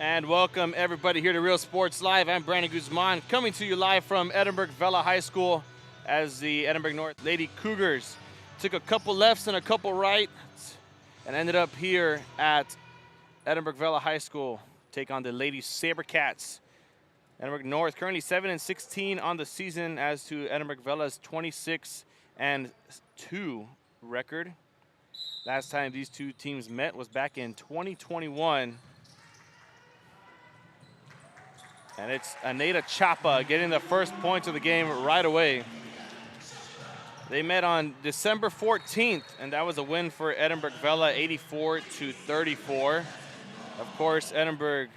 And welcome everybody here to Real Sports Live. I'm Brandon Guzman coming to you live from Edinburg Vela High School as the Edinburg North Lady Cougars took a couple lefts and a couple rights and ended up here at Edinburg Vela High School, take on the Lady Sabercats. Edinburg North currently 7-16 on the season as to Edinburg Vela's 26-2 record. Last time these two teams met was back in 2021. And it's Aneta Chapa getting the first points of the game right away. They met on December 14th, and that was a win for Edinburg Vela, 84-34. Of course, Edinburg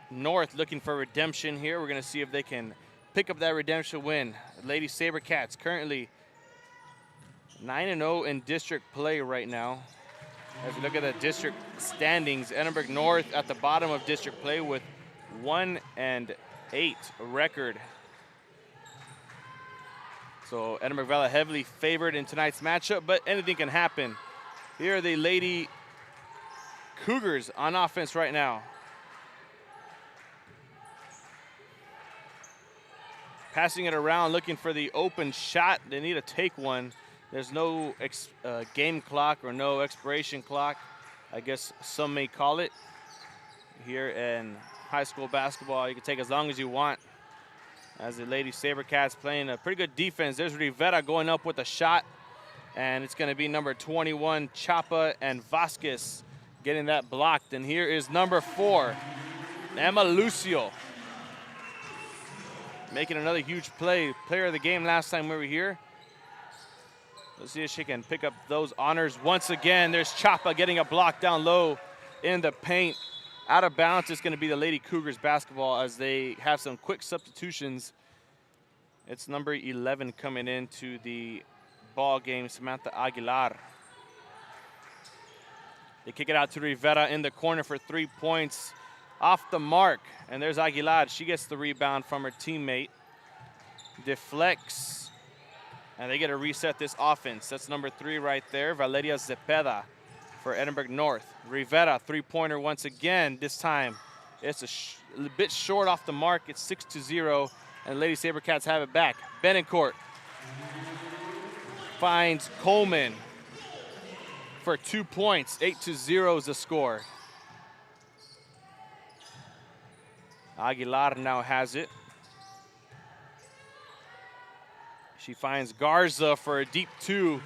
North looking for redemption here. We're going to see if they can pick up that redemption win. Lady Sabercats currently 9-0 in district play right now. As we look at the district standings, Edinburg North at the bottom of district play with 1-8 record. So Edinburg Vela heavily favored in tonight's matchup, but anything can happen. Here are the Lady Cougars on offense right now. Passing it around, looking for the open shot. They need to take one. There's no game clock or no expiration clock, I guess some may call it. Here in high school basketball, you can take as long as you want. As the Lady Sabercats playing a pretty good defense. There's Rivera going up with a shot, and it's going to be number 21, Chapa, and Vasquez getting that blocked. And here is number 4, Emma Lucio, making another huge play. Player of the game last time we were here. Let's see if she can pick up those honors once again. There's Chapa getting a block down low in the paint. Out of bounds, it's going to be the Lady Cougars basketball as they have some quick substitutions. It's number 11 coming into the ball game, Samantha Aguilar. They kick it out to Rivera in the corner for 3 points. Off the mark, and there's Aguilar. She gets the rebound from her teammate. Deflects, and they get to reset this offense. That's number 3 right there, Valeria Zepeda for Edinburg North. Rivera, three-pointer once again. This time, it's a bit short off the mark. It's 6-0, and Lady Sabercats have it back. Benincourt finds Coleman for 2 points. 8-0 is the score. Aguilar now has it. She finds Garza for a deep 2.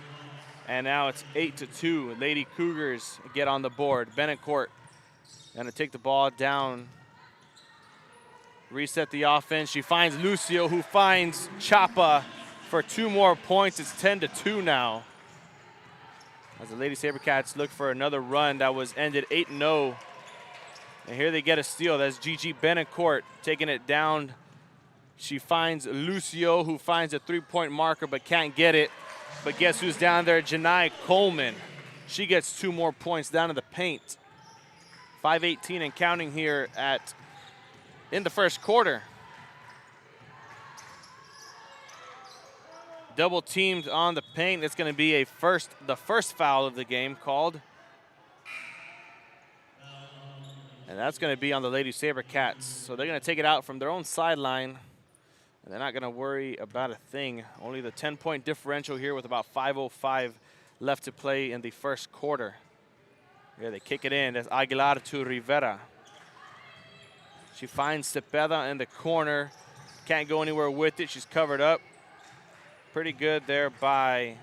And now it's 8-2. Lady Cougars get on the board. Benincourt gonna take the ball down. Reset the offense. She finds Lucio, who finds Chapa for 2 more points. It's 10-2 now. As the Lady Sabercats look for another run that was ended 8-0. And here they get a steal. That's Gigi Benincourt taking it down. She finds Lucio, who finds a 3-point marker but can't get it. But guess who's down there? Janai Coleman. She gets 2 more points down in the paint. 5:18 and counting here in the first quarter. Double teamed on the paint. It's going to be the first foul of the game called. And that's going to be on the Lady Sabercats. So they're going to take it out from their own sideline. And they're not going to worry about a thing. Only the 10-point differential here with about 5:05 left to play in the first quarter. Here they kick it in. That's Aguilar to Rivera. She finds Cepeda in the corner. Can't go anywhere with it. She's covered up. Pretty good there by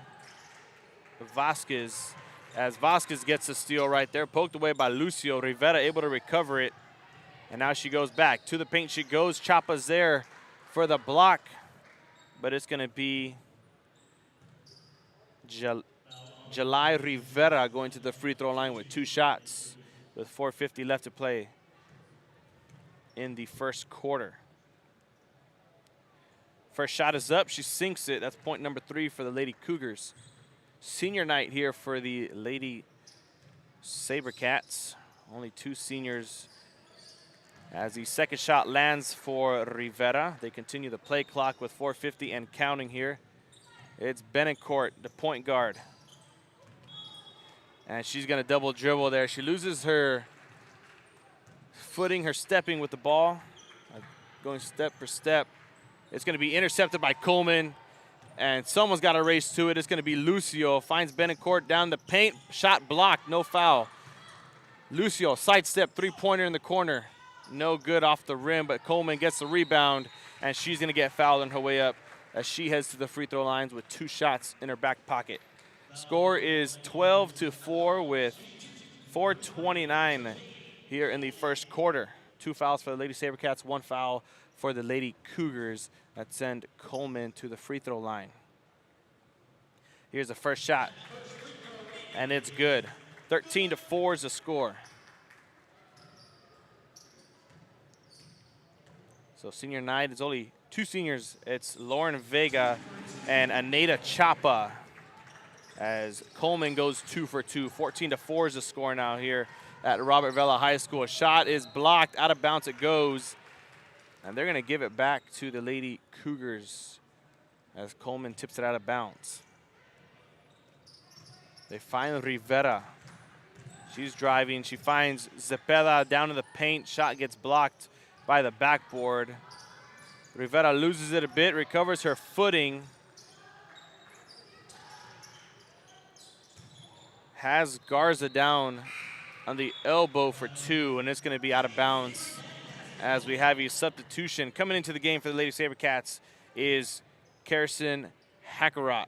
Vasquez. As Vasquez gets a steal right there. Poked away by Lucio. Rivera able to recover it. And now she goes back. To the paint she goes. Chapa's there for the block, but it's going to be Jalai Rivera going to the free throw line with 2 shots with 4:50 left to play in the first quarter. First shot is up. She sinks it. That's point number 3 for the Lady Cougars. Senior night here for the Lady Sabercats. Only 2 seniors. As the second shot lands for Rivera, they continue the play clock with 4:50 and counting here. It's Benincourt, the point guard. And she's going to double dribble there. She loses her footing, her stepping with the ball, going step for step. It's going to be intercepted by Coleman, and someone's got to race to it. It's going to be Lucio. Finds Benincourt down the paint. Shot blocked, no foul. Lucio, sidestep, three-pointer in the corner. No good off the rim, but Coleman gets the rebound, and she's going to get fouled on her way up as she heads to the free throw lines with 2 shots in her back pocket. Score is 12-4 with 4:29 here in the first quarter. 2 fouls for the Lady Sabercats, 1 foul for the Lady Cougars that send Coleman to the free throw line. Here's the first shot, and it's good. 13-4 is the score. So senior night is only 2 seniors. It's Lauren Vega and Aneta Chapa as Coleman goes 2 for 2. 14-4 is the score now here at Robert Vela High School. A shot is blocked, out of bounds it goes. And they're going to give it back to the Lady Cougars as Coleman tips it out of bounds. They find Rivera. She's driving. She finds Zepeda down in the paint. Shot gets blocked by the backboard. Rivera loses it a bit, recovers her footing. Has Garza down on the elbow for 2, and it's going to be out of bounds as we have a substitution. Coming into the game for the Lady Sabercats is Kirsten Hackerot.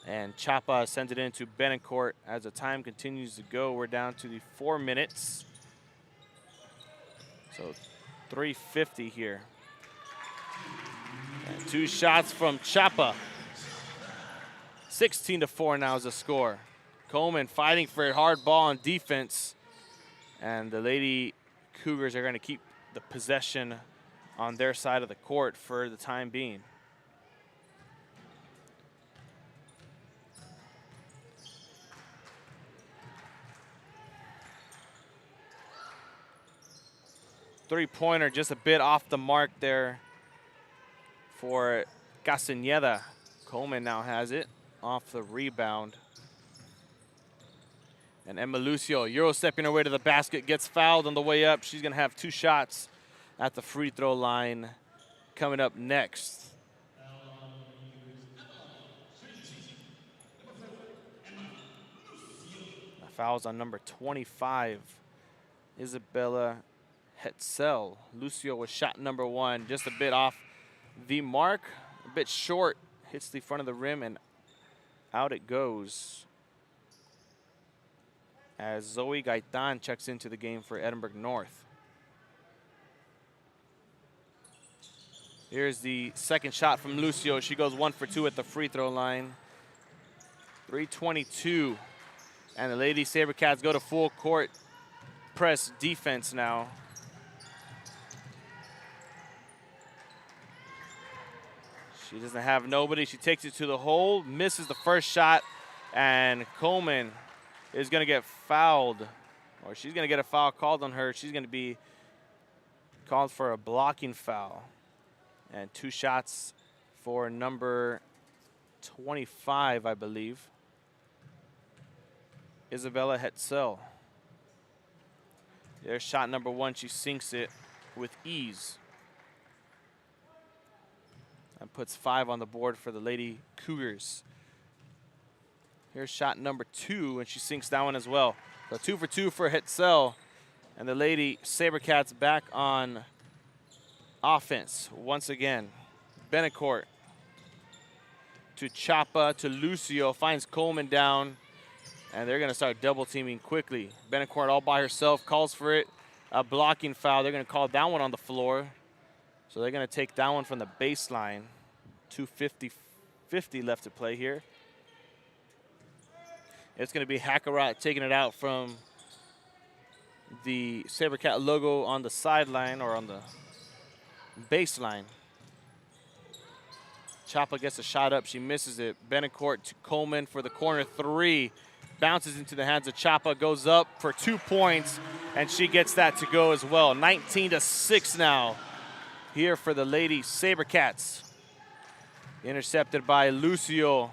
And Chapa sends it into Benincourt as the time continues to go. We're down to the 4 minutes. So 3:50 here. And 2 shots from Chapa. 16-4 now is the score. Coleman fighting for a hard ball on defense. And the Lady Cougars are going to keep the possession on their side of the court for the time being. Three-pointer just a bit off the mark there for Castañeda. Coleman now has it off the rebound. And Emma Lucio, Euro-stepping her way to the basket, gets fouled on the way up. She's going to have 2 shots at the free throw line coming up next. The foul's on number 25, Isabella Hetzel. Lucio with shot number 1, just a bit off the mark, a bit short, hits the front of the rim, and out it goes as Zoe Gaitan checks into the game for Edinburgh North. Here's the second shot from Lucio. She goes 1 for 2 at the free throw line. 3:22, and the Lady Sabercats go to full court press defense now. She doesn't have nobody. She takes it to the hole, misses the first shot, and Coleman is going to get fouled, or she's going to get a foul called on her. She's going to be called for a blocking foul. And 2 shots for number 25, I believe, Isabella Hetzel. There's shot number 1. She sinks it with ease. And puts 5 on the board for the Lady Cougars. Here's shot number 2, and she sinks that one as well. So 2 for 2 for Hetzel. And the Lady Sabercats back on offense once again. Benincourt to Chapa to Lucio, finds Coleman down, and they're going to start double teaming quickly. Benincourt all by herself, calls for it, a blocking foul. They're going to call that one on the floor. So they're going to take that one from the baseline. 2:50 left to play here. It's going to be Hackerot taking it out from the Sabercat logo on the sideline or on the baseline. Chapa gets a shot up. She misses it. Benincourt to Coleman for the corner 3. Bounces into the hands of Chapa, goes up for 2 points, and she gets that to go as well. 19-6 now here for the Lady Sabercats. Intercepted by Lucio.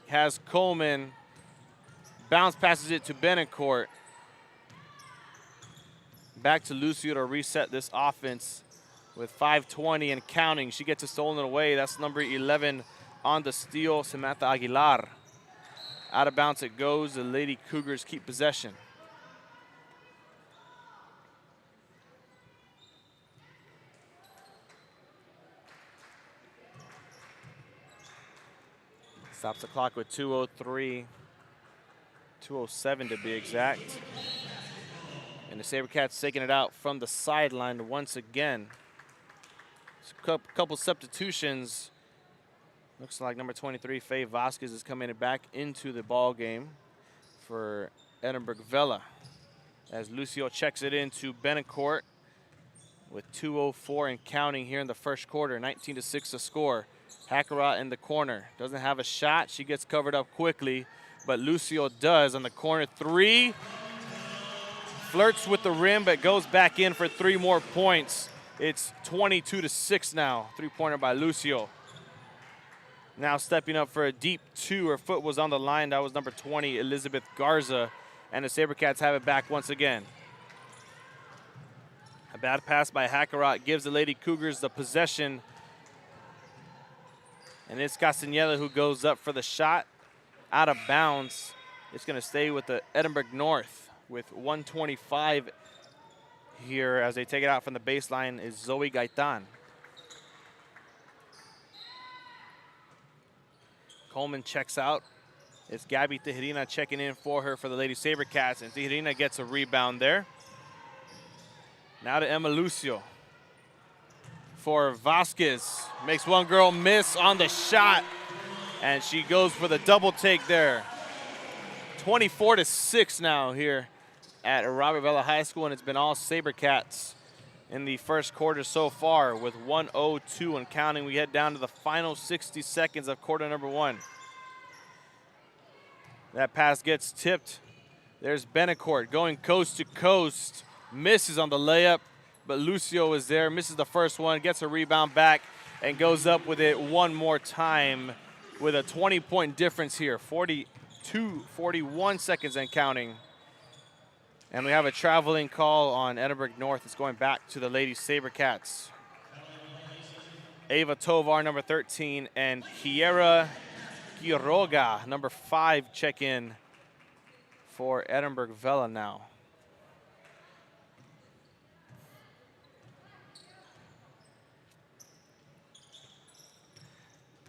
Has Coleman. Bounce passes it to Benincourt. Back to Lucio to reset this offense with 5:20 and counting. She gets it stolen away. That's number 11 on the steal, Samantha Aguilar. Out of bounds it goes. The Lady Cougars keep possession. Stops the clock with 2:03, 2:07 to be exact. And the SaberCats taking it out from the sideline once again. A couple substitutions. Looks like number 23, Faye Vasquez, is coming back into the ball game for Edinburg Vela. As Lucio checks it into Benincourt with 2:04 and counting here in the first quarter. 19-6 to score. Hakarat in the corner. Doesn't have a shot. She gets covered up quickly, but Lucio does on the corner three. Flirts with the rim, but goes back in for 3 more points. It's 22-6 now. 3-pointer by Lucio. Now stepping up for a deep 2. Her foot was on the line. That was number 20, Elizabeth Garza. And the SaberCats have it back once again. A bad pass by Hakarat gives the Lady Cougars the possession. And it's Castañeda who goes up for the shot. Out of bounds. It's going to stay with the Edinburg North with 1:25 here as they take it out from the baseline is Zoe Gaitan. Coleman checks out. It's Gabby Tejerina checking in for her for the Lady SaberCats, and Tejerina gets a rebound there. Now to Emma Lucio. For Vasquez, makes one girl miss on the shot, and she goes for the double take there. 24-6 now here at Robert Vela High School, and it's been all SaberCats in the first quarter so far with 1:02 and counting. We head down to the final 60 seconds of quarter number 1. That pass gets tipped. There's Benincourt going coast to coast. Misses on the layup, but Lucio is there, misses the first one, gets a rebound back, and goes up with it one more time with a 20-point difference here. 41 seconds and counting. And we have a traveling call on Edinburg North. It's going back to the Lady SaberCats. Ava Tovar, number 13, and Kiera Quiroga, number 5, check in for Edinburg Vela now.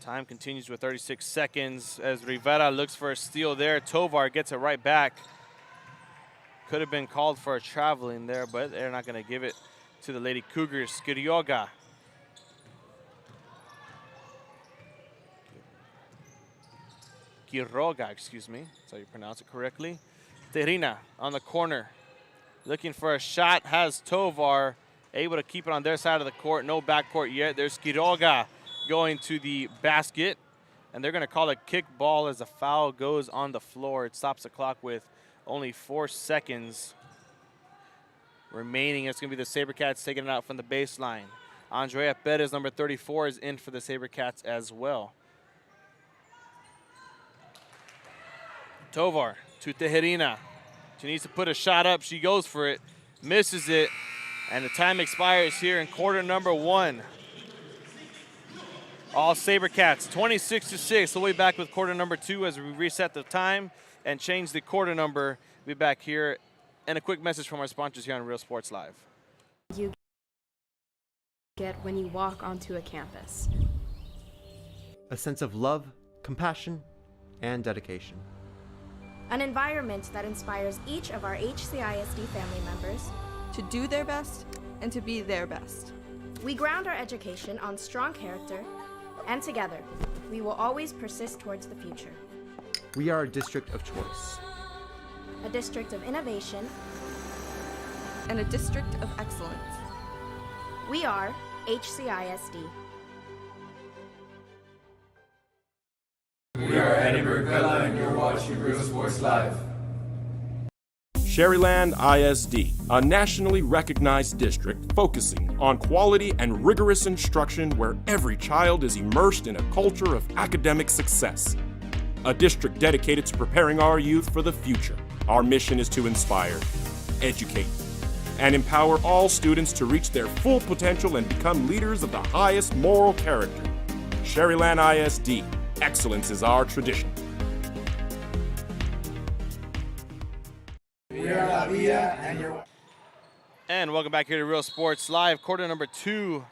Time continues with 36 seconds as Rivera looks for a steal there. Tovar gets it right back. Could have been called for a traveling there, but they're not going to give it to the Lady Cougars. Quiroga. Quiroga, excuse me. That's how you pronounce it correctly. Tejerina on the corner. Looking for a shot. Has Tovar able to keep it on their side of the court. No backcourt yet. There's Quiroga going to the basket. And they're going to call a kick ball as the foul goes on the floor. It stops the clock with only 4 seconds remaining. It's going to be the SaberCats taking it out from the baseline. Andrea Perez, number 34, is in for the SaberCats as well. Tovar to Tejerina. She needs to put a shot up. She goes for it, misses it, and the time expires here in quarter number 1. All SaberCats, 26-6. We'll be back with quarter number 2 as we reset the time and change the quarter number. We'll be back here. And a quick message from our sponsors here on Real Sports Live. You get when you walk onto a campus. A sense of love, compassion, and dedication. An environment that inspires each of our HCISD family members to do their best and to be their best. We ground our education on strong character, and together, we will always persist towards the future. We are a district of choice. A district of innovation. And a district of excellence. We are HCISD. We are Edinburg Vela and you're watching Real Sports Live. Sherryland ISD, a nationally recognized district focusing on quality and rigorous instruction where every child is immersed in a culture of academic success. A district dedicated to preparing our youth for the future. Our mission is to inspire, educate, and empower all students to reach their full potential and become leaders of the highest moral character. Sherryland ISD, excellence is our tradition. And welcome back here to Real Sports Live. Quarter number 2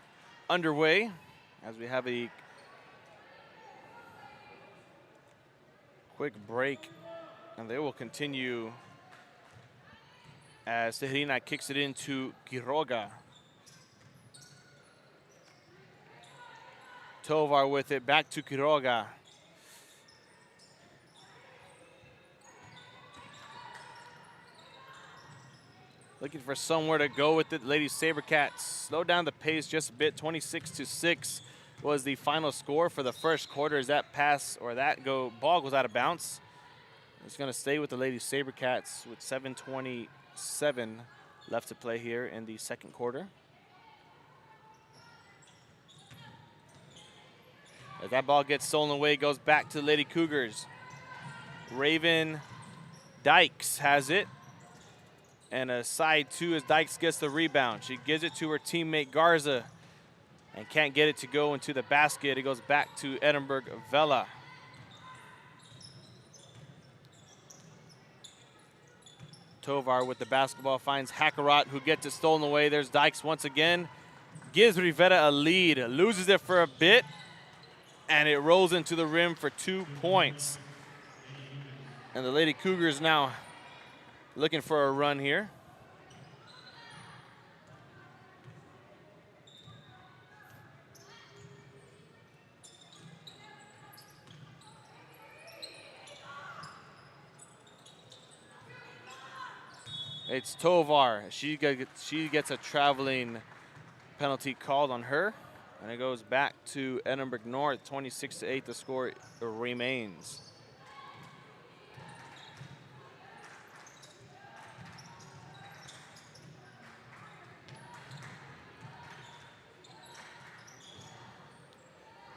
underway as we have a quick break, and they will continue as Teherina kicks it into Quiroga. Tovar with it, back to Quiroga. Looking for somewhere to go with it. Lady Sabercats slow down the pace just a bit. 26-6 was the final score for the first quarter as that pass or that ball goes out of bounds. It's going to stay with the Lady Sabercats with 7:27 left to play here in the second quarter. As that ball gets stolen away, goes back to the Lady Cougars. Raven Dykes has it. And a side 2 as Dykes gets the rebound. She gives it to her teammate Garza and can't get it to go into the basket. It goes back to Edinburg Vela. Tovar with the basketball finds Hakarat, who gets it stolen away. There's Dykes once again. Gives Rivera a lead, loses it for a bit, and it rolls into the rim for 2 points. And the Lady Cougars now looking for a run here. It's Tovar. She gets a traveling penalty called on her, and it goes back to Edinburg North. 26-8 the score remains.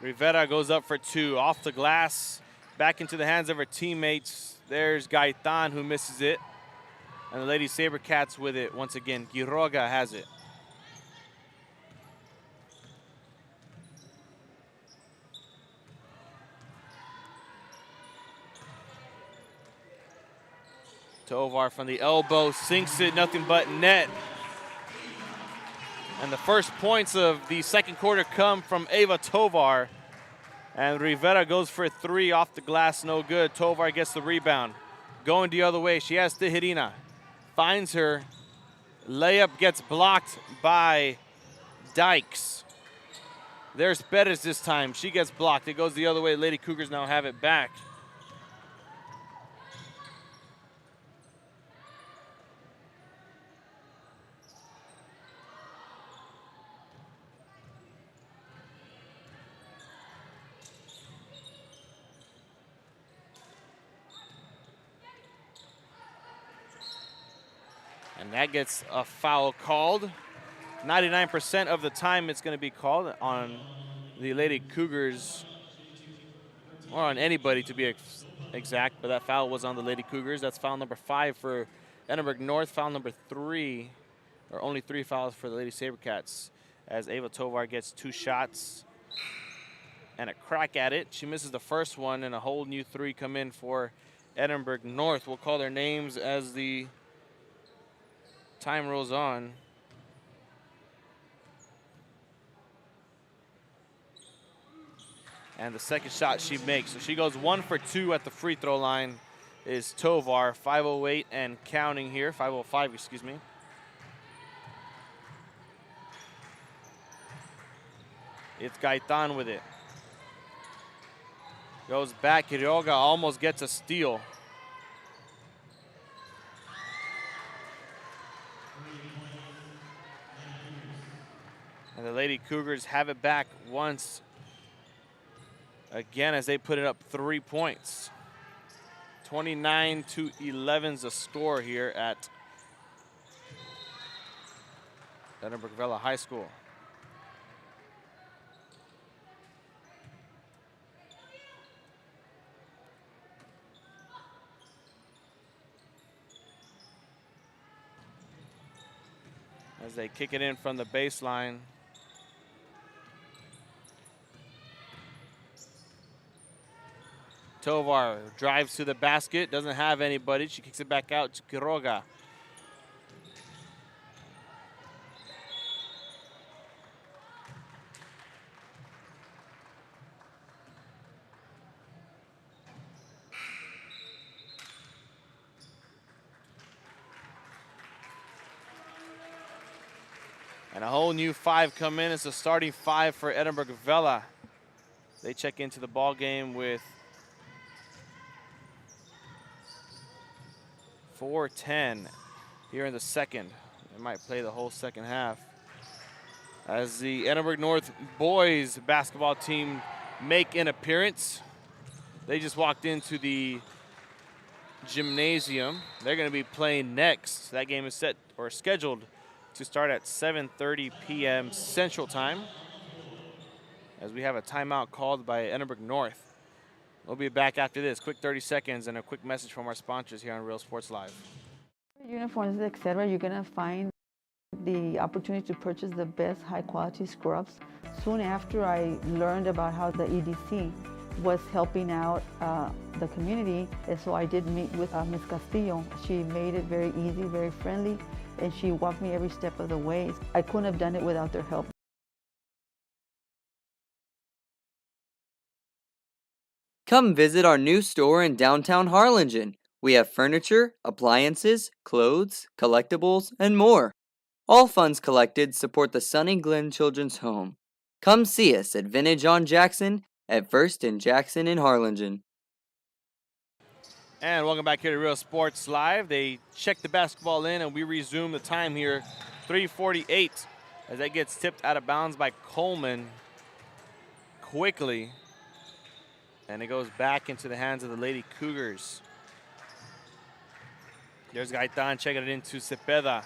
Rivera goes up for 2, off the glass, back into the hands of her teammates. There's Gaitan who misses it. And the Lady Sabercats with it once again. Quiroga has it. Tovar from the elbow, sinks it, nothing but net. And the first points of the second quarter come from Ava Tovar. And Rivera goes for 3 off the glass, no good. Tovar gets the rebound. Going the other way, she has Teherina. Finds her. Layup gets blocked by Dykes. There's Perez this time. She gets blocked. It goes the other way. Lady Cougars now have it back. And that gets a foul called. 99% of the time it's going to be called on the Lady Cougars, or on anybody to be exact, but that foul was on the Lady Cougars. That's foul number 5 for Edinburg North, foul number 3, or only 3 fouls for the Lady Sabercats, as Ava Tovar gets 2 shots and a crack at it. She misses the first one, and a whole new 3 come in for Edinburg North. We'll call their names as the time rolls on. And the second shot she makes. So she goes 1 for 2 at the free throw line is Tovar. 5:08 and counting here. 5:05, excuse me. It's Gaitan with it. Goes back. Quiroga almost gets a steal. And the Lady Cougars have it back once again as they put it up 3 points. 29-11 is the score here at Edinburg Vela High School. as they kick it in from the baseline. Tovar drives to the basket, doesn't have anybody. She kicks it back out to Quiroga. And a whole new 5 come in. It's a starting 5 for Edinburg Vela. They check into the ball game with 4:10 here in the second. They might play the whole second half. As the Edinburg North boys basketball team make an appearance. They just walked into the gymnasium. They're going to be playing next. That game is set or scheduled to start at 7:30 p.m. Central Time, as we have a timeout called by Edinburg North. We'll be back after this. Quick 30 seconds and a quick message from our sponsors here on Real Sports Live. Uniforms, etc., you're going to find the opportunity to purchase the best high-quality scrubs. Soon after I learned about how the EDC was helping out the community, and so I did meet with Ms. Castillo. She made it very easy, very friendly, and she walked me every step of the way. I couldn't have done it without their help. Come visit our new store in downtown Harlingen. We have furniture, appliances, clothes, collectibles, and more. All funds collected support the Sunny Glen Children's Home. Come see us at Vintage on Jackson at First and Jackson in Harlingen. And welcome back here to Real Sports Live. They check the basketball in, and we resume the time here. 3:48 as that gets tipped out of bounds by Coleman quickly. And it goes back into the hands of the Lady Cougars. There's Gaitan checking it into Cepeda.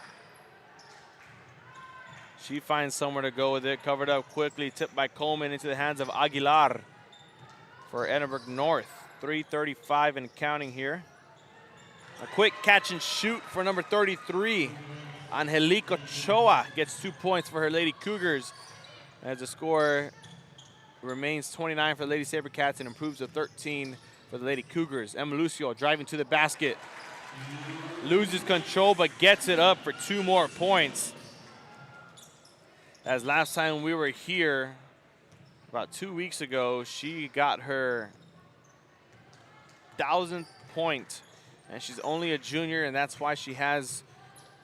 She finds somewhere to go with it. Covered up quickly, tipped by Coleman into the hands of Aguilar for Edinburg North. 3:35 and counting here. A quick catch and shoot for number 33. Angelique Ochoa gets 2 points for her Lady Cougars, as the score remains 29 for the Lady Sabercats and improves to 13 for the Lady Cougars. Emma Lucio driving to the basket. Loses control but gets it up for 2 more points. As last time we were here, about 2 weeks ago, she got her 1,000th point, and she's only a junior, and that's why she has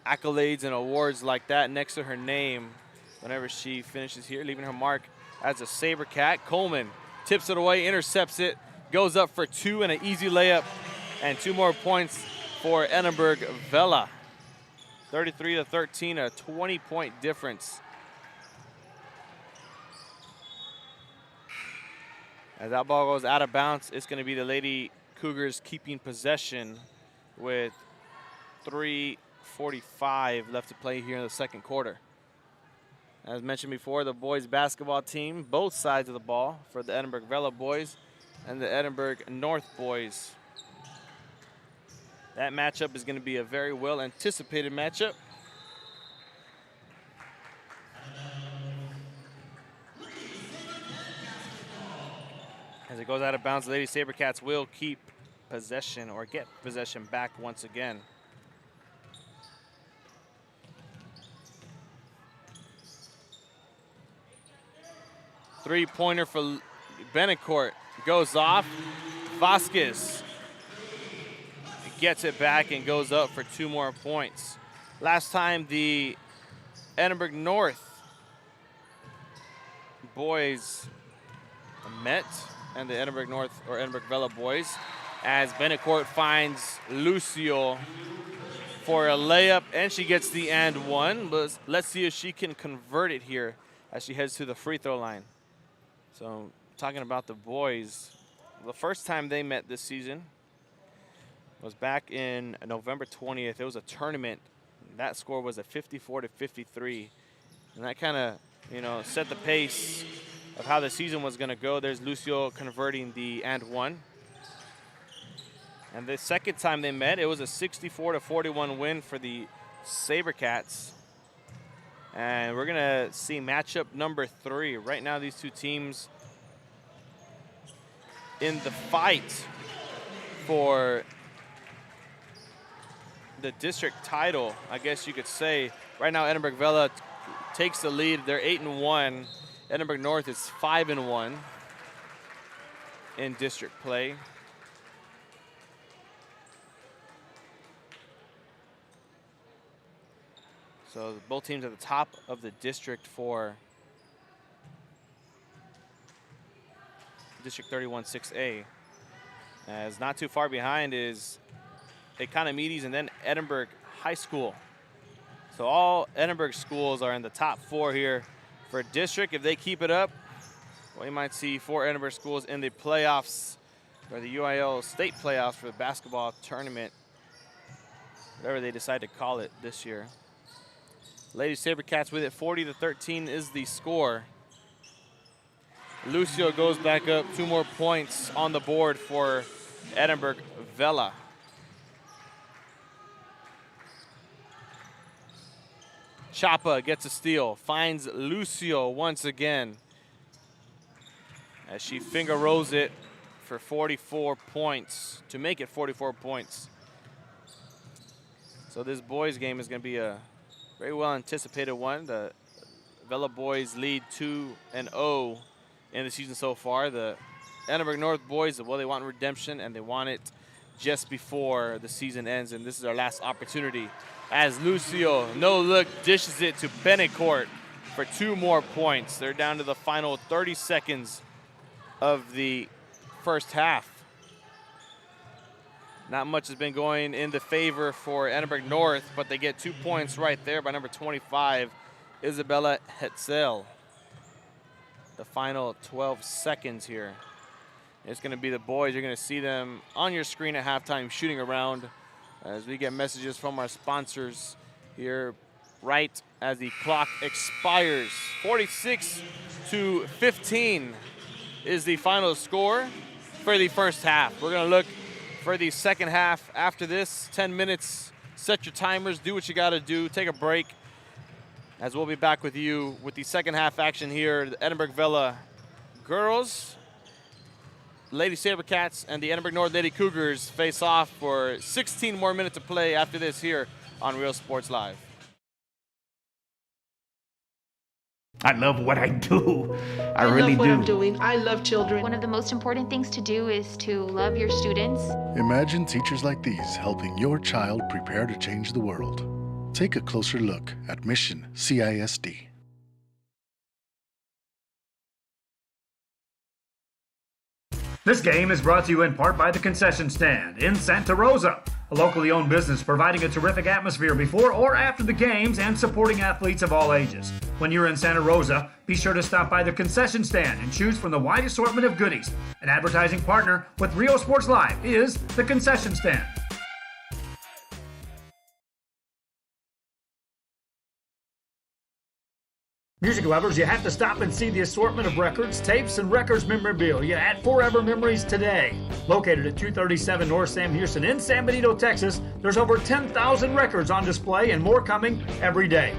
accolades and awards like that next to her name whenever she finishes here, leaving her mark as a Sabercat. Coleman tips it away, intercepts it, goes up for 2 and an easy layup, and 2 more points for Edinburg Vela. 33-13, a 20-point difference. As that ball goes out of bounds, it's going to be the Lady Cougars keeping possession with 3:45 left to play here in the second quarter. As mentioned before, the boys basketball team, both sides of the ball for the Edinburg Vela boys and the Edinburg North boys. That matchup is going to be a very well anticipated matchup. As it goes out of bounds, the Lady Sabercats will keep possession or get possession back once again. Three-pointer for Benecourt goes off. Vasquez gets it back and goes up for 2 more points. Last time the Edinburg North boys met, and the Edinburg North or Edinburg Vela boys, as Benecourt finds Lucio for a layup, and she gets the and one. But let's see if she can convert it here as she heads to the free throw line. So talking about the boys, the first time they met this season was back in November 20th. It was a tournament. That score was a 54-53, and that kind of, set the pace of how the season was going to go. There's Lucio converting the and one. And the second time they met, it was a 64-41 win for the Sabercats. And we're going to see matchup number 3. Right now, these two teams in the fight for the district title, I guess you could say. Right now, Edinburg Vela takes the lead. They're 8-1. Edinburg North is 5-1 in district play. So both teams at the top of the district for District 31 6A. As not too far behind is Economides and then Edinburg High School. So all Edinburg schools are in the top 4 here for district. If they keep it up, well, you might see 4 Edinburg schools in the playoffs, or the UIL state playoffs for the basketball tournament, whatever they decide to call it this year. Lady Sabercats with it, 40-13 is the score. Lucio goes back up, 2 more points on the board for Edinburg Vela. Chapa gets a steal, finds Lucio once again as she finger rolls it for 44 points, to make it 44 points. So this boys game is going to be a very well anticipated one. The Vela boys lead 2-0 in the season so far. The Edinburg North boys, well, they want redemption, and they want it just before the season ends, and this is our last opportunity as Lucio, no look, dishes it to Benecourt for 2 more points. They're down to the final 30 seconds of the first half. Not much has been going in the favor for Edinburg North, but they get 2 points right there by number 25, Isabella Hetzel. The final 12 seconds here. It's going to be the boys. You're going to see them on your screen at halftime shooting around as we get messages from our sponsors here right as the clock expires. 46-15 is the final score for the first half. We're going to look for the second half after this. 10 minutes, set your timers, do what you got to do, take a break, as we'll be back with you with the second half action here. The Edinburg Vela girls, Lady Sabercats, and the Edinburg North Lady Cougars face off for 16 more minutes to play after this here on Real Sports Live. I love what I do. I really love what do. I'm doing. I love children. One of the most important things to do is to love your students. Imagine teachers like these helping your child prepare to change the world. Take a closer look at Mission CISD. This game is brought to you in part by the Concession Stand in Santa Rosa, a locally owned business providing a terrific atmosphere before or after the games and supporting athletes of all ages. When you're in Santa Rosa, be sure to stop by the Concession Stand and choose from the wide assortment of goodies. An advertising partner with Rio Sports Live is the Concession Stand. Music lovers, you have to stop and see the assortment of records, tapes, and records memorabilia at Forever Memories today. Located at 237 North Sam Houston in San Benito, Texas, there's over 10,000 records on display and more coming every day.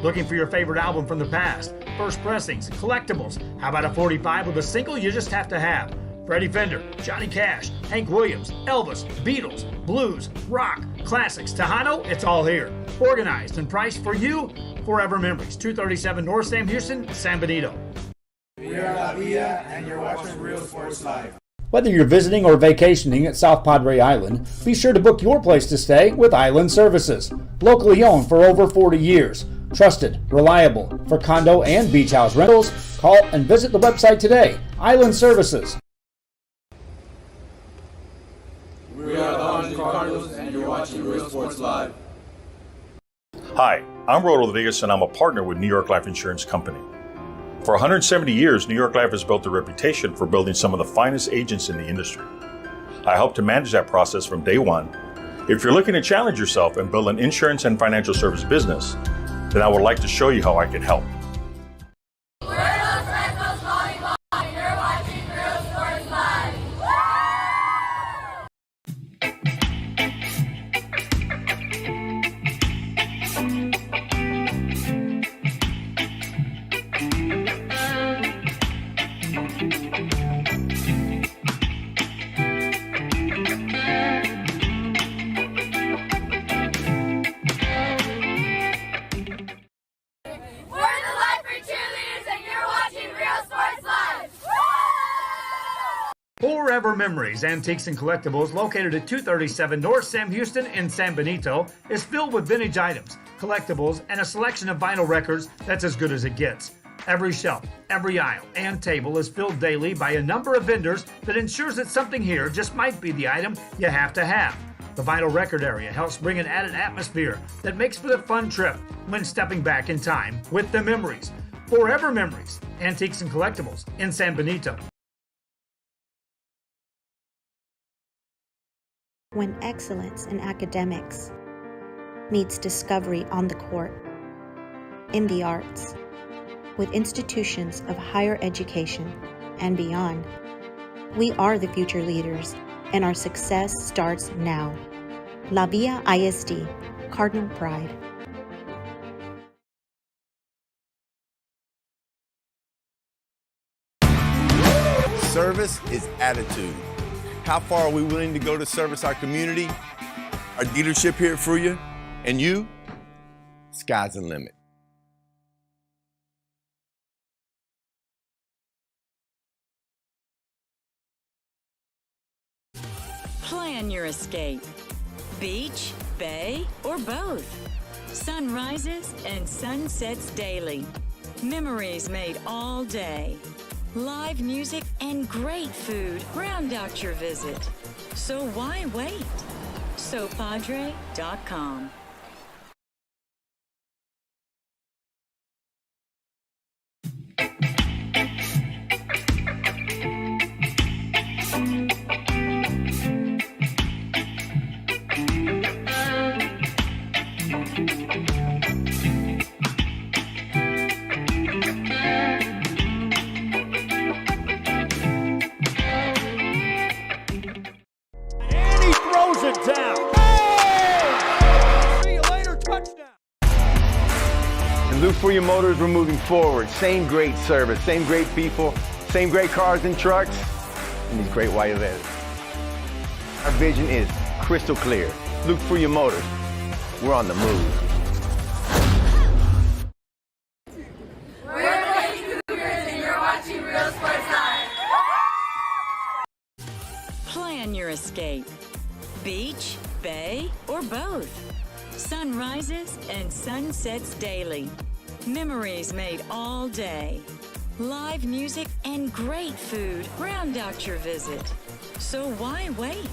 Looking for your favorite album from the past, first pressings, collectibles? How about a 45 with a single you just have to have? Freddie Fender, Johnny Cash, Hank Williams, Elvis, Beatles, blues, rock, classics, Tejano, it's all here. Organized and priced for you. Forever Memories, 237 North Sam Houston, San Benito. We are La Villa, and you're watching Real Sports Live. Whether you're visiting or vacationing at South Padre Island, be sure to book your place to stay with Island Services. Locally owned for over 40 years. Trusted, reliable. For condo and beach house rentals, call and visit the website today. Island Services. We are the Orange Cardinals, and you're watching Real Sports Live. Hi, I'm Roldo Rodriguez, and I'm a partner with New York Life Insurance Company. For 170 years, New York Life has built a reputation for building some of the finest agents in the industry. I help to manage that process from day one. If you're looking to challenge yourself and build an insurance and financial service business, then I would like to show you how I can help. Forever Memories, Antiques and Collectibles, located at 237 North Sam Houston in San Benito, is filled with vintage items, collectibles, and a selection of vinyl records that's as good as it gets. Every shelf, every aisle, and table is filled daily by a number of vendors that ensures that something here just might be the item you have to have. The vinyl record area helps bring an added atmosphere that makes for the fun trip when stepping back in time with the memories. Forever Memories, Antiques and Collectibles in San Benito. When excellence in academics meets discovery on the court, in the arts, with institutions of higher education and beyond, we are the future leaders, and our success starts now. La Villa ISD, Cardinal Pride. Service is attitude. How far are we willing to go to service our community, our dealership here at Fruya, and you? Sky's the limit. Plan your escape. Beach, bay, or both. Sunrises and sunsets daily. Memories made all day. Live music and great food round out your visit. So why wait? SoPadre.com. Look for your motors, we're moving forward. Same great service, same great people, same great cars and trucks, and these great white letters. Our vision is crystal clear. Look for your motors. We're on the move. We're the Lady Cougars, and you're watching Real Sports Live. Plan your escape. Beach, bay, or both. Sunrises and sunsets daily. Memories made all day. Live music and great food round out your visit. So why wait?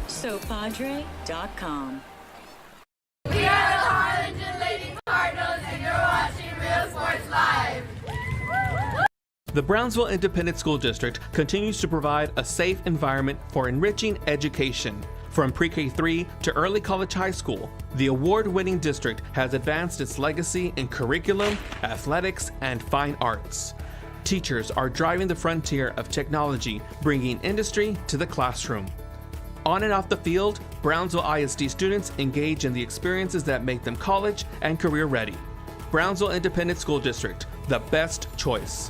SoPadre.com. We are the Harlingen Lady Cardinals, and you're watching Real Sports Live. The Brownsville Independent School District continues to provide a safe environment for enriching education. From pre-K-3 to early college high school, the award-winning district has advanced its legacy in curriculum, athletics, and fine arts. Teachers are driving the frontier of technology, bringing industry to the classroom. On and off the field, Brownsville ISD students engage in the experiences that make them college and career ready. Brownsville Independent School District, the best choice.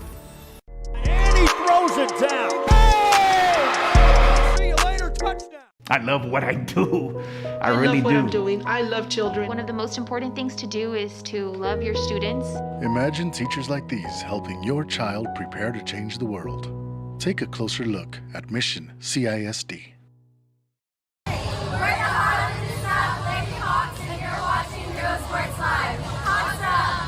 And he throws it down. Oh! See you later, touchdown. I love what I do. I really love what do. I'm doing. I love children. One of the most important things to do is to love your students. Imagine teachers like these helping your child prepare to change the world. Take a closer look at Mission CISD. We're the Harlingen South Lady Hawks, and you're watching Real Sports Live. Awesome!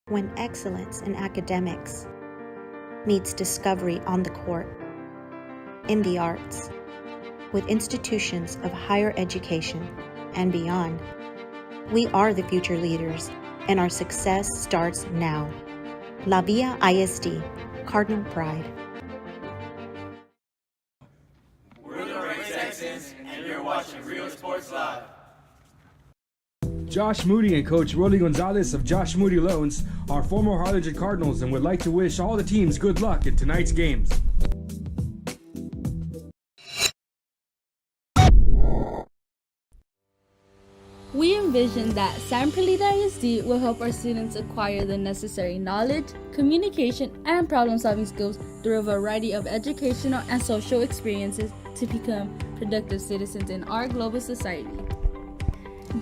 When excellence in academics meets discovery on the court, in the arts, with institutions of higher education and beyond, we are the future leaders, and our success starts now. La Villa ISD, Cardinal Pride. We're the Red Texans, and you're watching Real Sports Live. Josh Moody and Coach Rolly Gonzalez of Josh Moody Loans are former Harlingen Cardinals and would like to wish all the teams good luck in tonight's games. We envision that San Perlita ISD will help our students acquire the necessary knowledge, communication, and problem-solving skills through a variety of educational and social experiences to become productive citizens in our global society.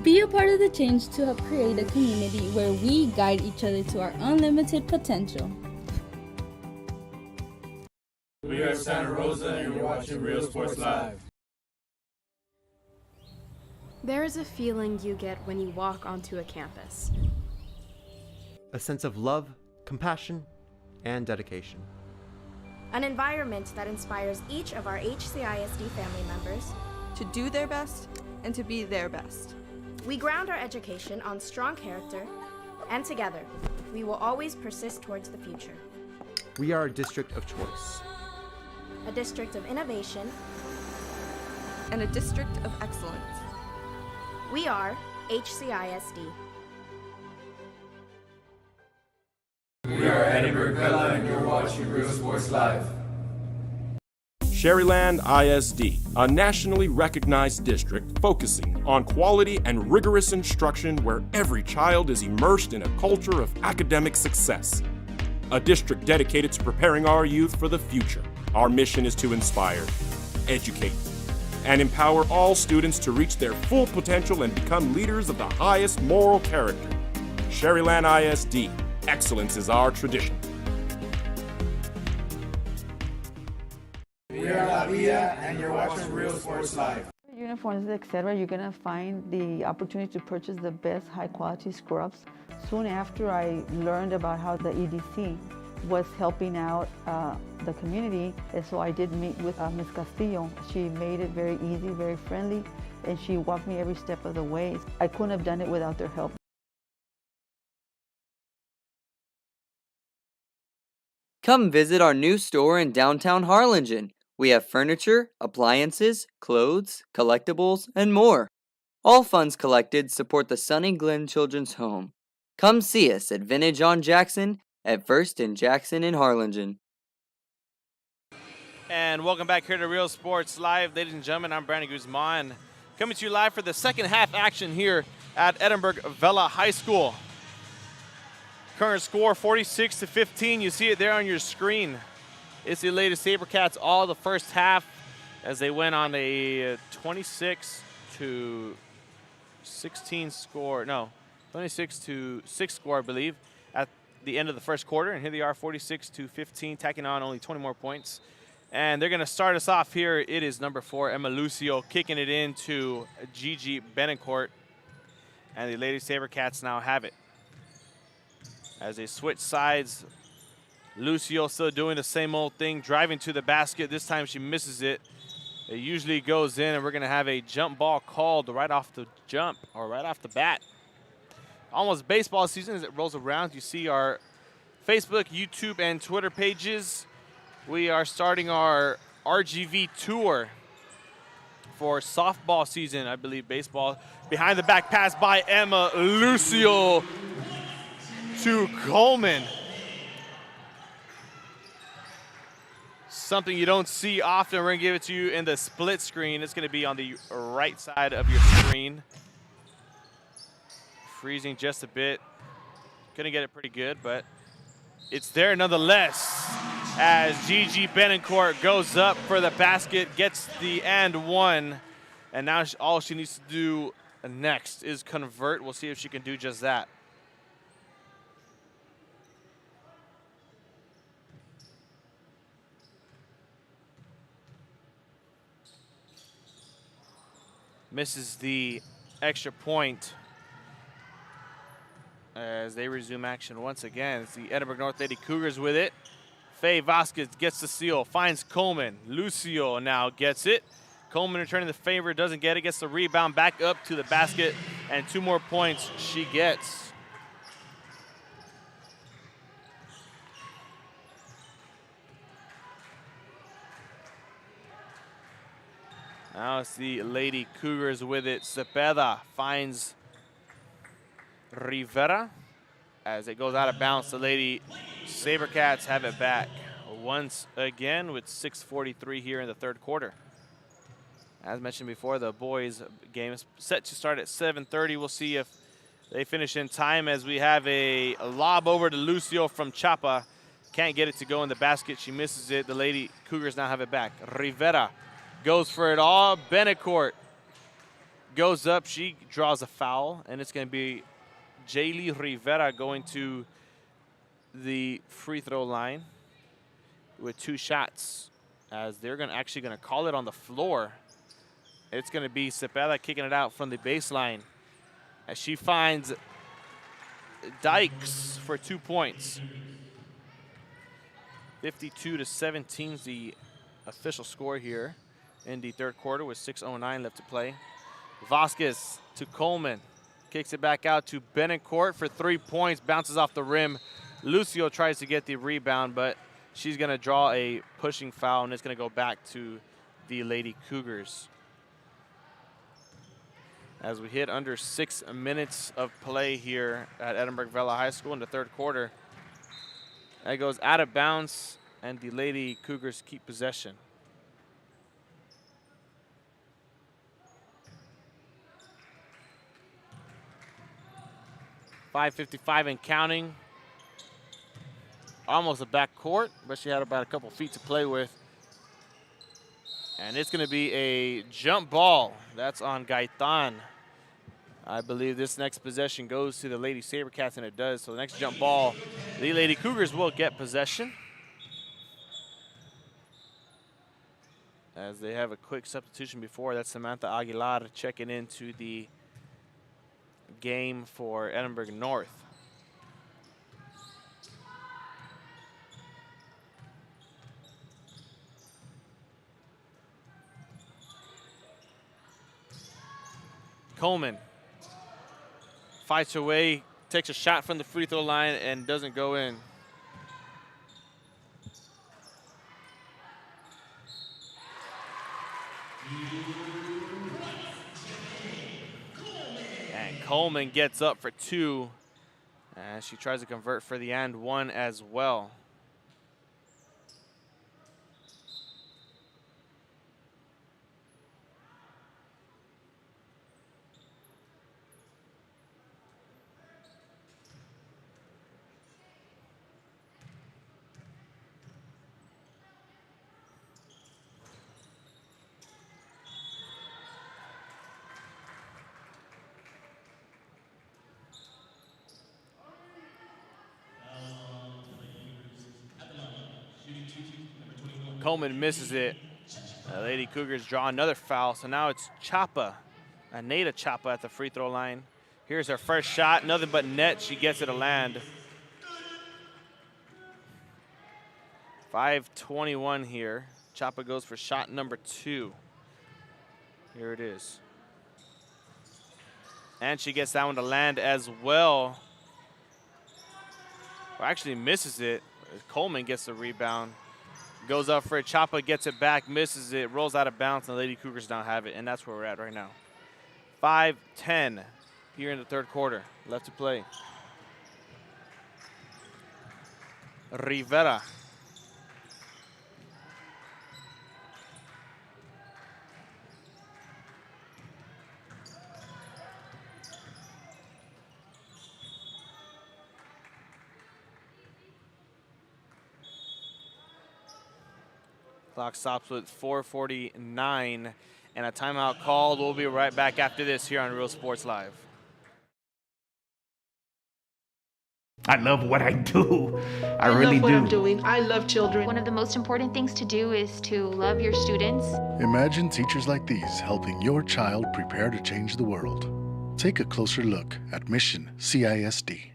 Be a part of the change to help create a community where we guide each other to our unlimited potential. We are Santa Rosa and you're watching Real Sports Live. There is a feeling you get when you walk onto a campus. A sense of love, compassion, and dedication. An environment that inspires each of our HCISD family members to do their best and to be their best. We ground our education on strong character, and together, we will always persist towards the future. We are a district of choice. A district of innovation. And a district of excellence. We are HCISD. We are Edinburg, Vela, and you're watching Real Sports Live. Sherryland ISD, a nationally recognized district focusing on quality and rigorous instruction where every child is immersed in a culture of academic success. A district dedicated to preparing our youth for the future. Our mission is to inspire, educate, and empower all students to reach their full potential and become leaders of the highest moral character. Sherryland ISD, excellence is our tradition. We are La Villa, and you're watching Real Sports Live. Uniforms, etc., you're gonna find the opportunity to purchase the best high-quality scrubs. Soon after I learned about how the EDC was helping out the community, and so I did meet with Ms. Castillo. She made it very easy, very friendly, and she walked me every step of the way. I couldn't have done it without their help. Come visit our new store in downtown Harlingen. We have furniture, appliances, clothes, collectibles, and more. All funds collected support the Sunny Glen Children's Home. Come see us at Vintage on Jackson at First and Jackson in Harlingen. And welcome back here to Real Sports Live. Ladies and gentlemen, I'm Brandon Guzman, coming to you live for the second half action here at Edinburg Vela High School. Current score 46-15. You see it there on your screen. It's the latest Sabercats all the first half as they went on a 26-16 score. No, 26-6 score, I believe, at the end of the first quarter. And here they are, 46-15, tacking on only 20 more points. And they're going to start us off here. It is number 4, Emma Lucio, kicking it into Gigi Benincourt. And the Lady Sabercats now have it. As they switch sides, Lucio still doing the same old thing, driving to the basket. This time she misses it. It usually goes in, and we're going to have a jump ball called right off the jump, or right off the bat. Almost baseball season as it rolls around. You see our Facebook, YouTube, and Twitter pages. We are starting our RGV tour for softball season, I believe baseball. Behind the back pass by Emma Lucio to Coleman. Something you don't see often. We're going to give it to you in the split screen. It's going to be on the right side of your screen. Freezing just a bit. Going to get it pretty good, but it's there nonetheless. As Gigi Benincourt goes up for the basket, gets the and one, and now all she needs to do next is convert. We'll see if she can do just that. Misses the extra point as they resume action once again. It's the Edinburg North Lady Cougars with it. Faye Vasquez gets the steal, finds Coleman. Lucio now gets it. Coleman returning the favor, doesn't get it, gets the rebound back up to the basket, and 2 more points she gets. Now it's the Lady Cougars with it. Cepeda finds Rivera. As it goes out of bounds, the Lady Sabercats have it back once again with 6:43 here in the third quarter. As mentioned before, the boys game is set to start at 7:30. We'll see if they finish in time as we have a lob over to Lucio from Chapa. Can't get it to go in the basket. She misses it. The Lady Cougars now have it back. Rivera goes for it all. Benecourt goes up. She draws a foul, and it's going to be Jaylee Rivera going to the free throw line with 2 shots, as they're actually going to call it on the floor. It's going to be Cepeda kicking it out from the baseline as she finds Dykes for 2 points. 52-17 is the official score here in the third quarter with 6:09 left to play. Vasquez to Coleman. Kicks it back out to Benecourt for 3 points. Bounces off the rim. Lucio tries to get the rebound, but she's going to draw a pushing foul, and it's going to go back to the Lady Cougars. As we hit under 6 minutes of play here at Edinburg Vela High School in the third quarter. That goes out of bounds, and the Lady Cougars keep possession. .555 and counting. Almost a back court, but she had about a couple feet to play with. And it's going to be a jump ball. That's on Gaitan. I believe this next possession goes to the Lady Sabercats, and it does. So the next jump ball, the Lady Cougars will get possession. As they have a quick substitution before. That's Samantha Aguilar checking into the game for Edinburg North. Coleman fights her way, takes a shot from the free throw line, and doesn't go in. And Coleman gets up for 2, and she tries to convert for the and 1 as well. Coleman misses it. Lady Cougars draw another foul, so now it's Chapa, Aneta Chapa at the free throw line. Here's her first shot, nothing but net. She gets it to land. 5:21 here. Chapa goes for shot number 2. Here it is. And she gets that one to land as well. Well, actually misses it. Coleman gets the rebound. Goes up for it. Chapa gets it back, misses it, rolls out of bounds, and the Lady Cougars don't have it, and that's where we're at right now. 5:10 here in the third quarter. Left to play. Rivera. Clock stops with 4:49 and a timeout called. We'll be right back after this here on Real Sports Live. I love what I do. I really love what do. I'm doing. I love children. One of the most important things to do is to love your students. Imagine teachers like these helping your child prepare to change the world. Take a closer look at Mission CISD.